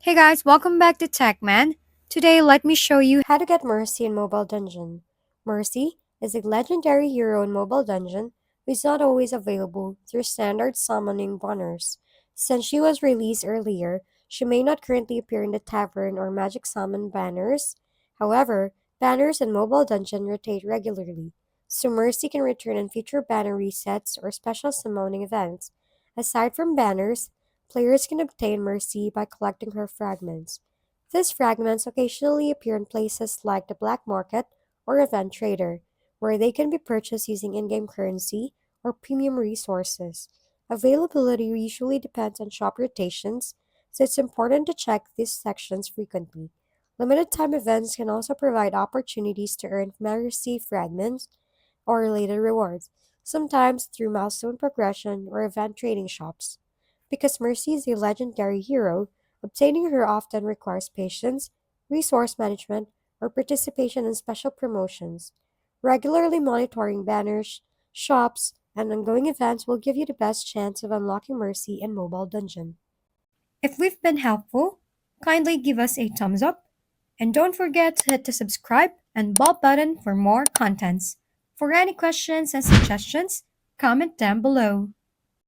Hey guys, welcome back to TechMan. Today, let me show you how to get Mercy in Mobile Dungeon. Mercy is a legendary hero in Mobile Dungeon who is not always available through standard summoning banners. Since she was released earlier, she may not currently appear in the tavern or magic summon banners. However, banners in Mobile Dungeon rotate regularly, so Mercy can return in future banner resets or special summoning events. Aside from banners, players can obtain Mercy by collecting her fragments. These fragments occasionally appear in places like the black market or event trader, where they can be purchased using in-game currency or premium resources. Availability usually depends on shop rotations, so it's important to check these sections frequently. Limited time events can also provide opportunities to earn Mercy fragments or related rewards, sometimes through milestone progression or event trading shops. Because Mercy is a legendary hero, obtaining her often requires patience, resource management, or participation in special promotions. Regularly monitoring banners, shops, and ongoing events will give you the best chance of unlocking Mercy in Mobile Dungeon. If we've been helpful, kindly give us a thumbs up and don't forget to hit the subscribe and bell button for more contents. For any questions and suggestions, comment down below.